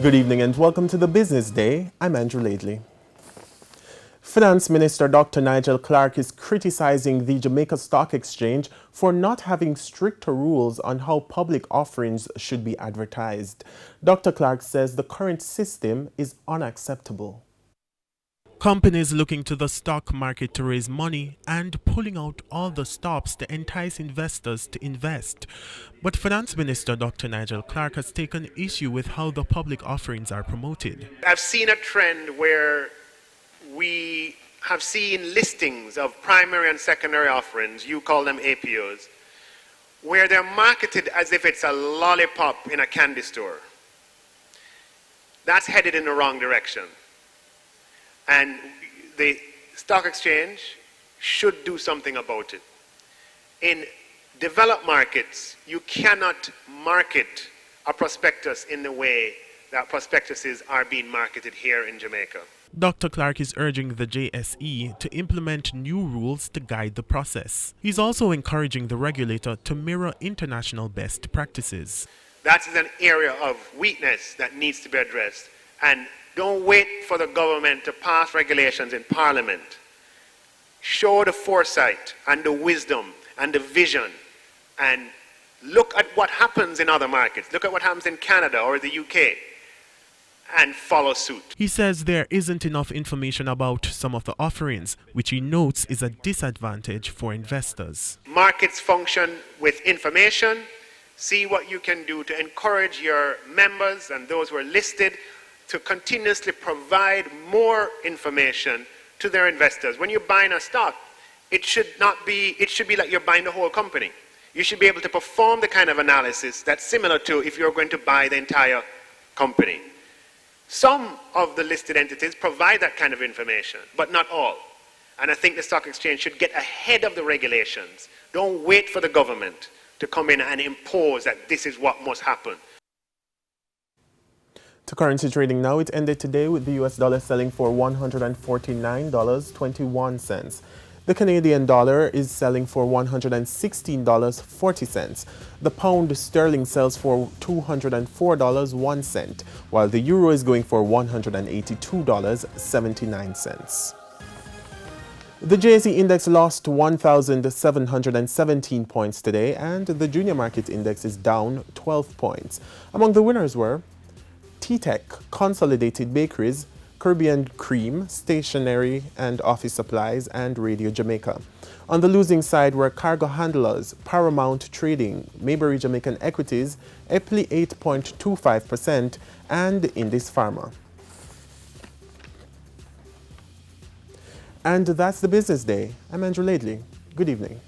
Good evening and welcome to the Business Day. I'm Andrew Laidley. Finance Minister Dr. Nigel Clarke is criticizing the Jamaica Stock Exchange for not having stricter rules on how public offerings should be advertised. Dr. Clarke says the current system is unacceptable. Companies looking to the stock market to raise money and pulling out all the stops to entice investors to invest. But Finance Minister Dr. Nigel Clarke has taken issue with how the public offerings are promoted. I've seen a trend where we have seen listings of primary and secondary offerings, you call them APOs, where they're marketed as if it's a lollipop in a candy store. That's headed in the wrong direction. And the stock exchange should do something about it. In developed markets, you cannot market a prospectus in the way that prospectuses are being marketed here in Jamaica. Dr. Clarke is urging the JSE to implement new rules to guide the process. He's also encouraging the regulator to mirror international best practices. That is an area of weakness that needs to be addressed. And don't wait for the government to pass regulations in Parliament. Show the foresight and the wisdom and the vision and look at what happens in other markets. Look at what happens in Canada or the UK and follow suit. He says there isn't enough information about some of the offerings, which he notes is a disadvantage for investors. Markets function with information. See what you can do to encourage your members and those who are listed to continuously provide more information to their investors. When you're buying a stock, it should be like you're buying the whole company. You should be able to perform the kind of analysis that's similar to if you're going to buy the entire company. Some of the listed entities provide that kind of information, but not all. And I think the stock exchange should get ahead of the regulations. Don't wait for the government to come in and impose that this is what must happen. To currency trading now, it ended today with the US dollar selling for $149.21. The Canadian dollar is selling for $116.40. The pound sterling sells for $204.01, while the euro is going for $182.79. The JSE index lost 1,717 points today, and the junior market index is down 12 points. Among the winners were T-Tech, Consolidated Bakeries, Caribbean Cream, Stationery and Office Supplies, and Radio Jamaica. On the losing side were Cargo Handlers, Paramount Trading, Maybury Jamaican Equities, Epley 8.25%, and Indus Pharma. And that's the Business Day. I'm Andrew Laidley. Good evening.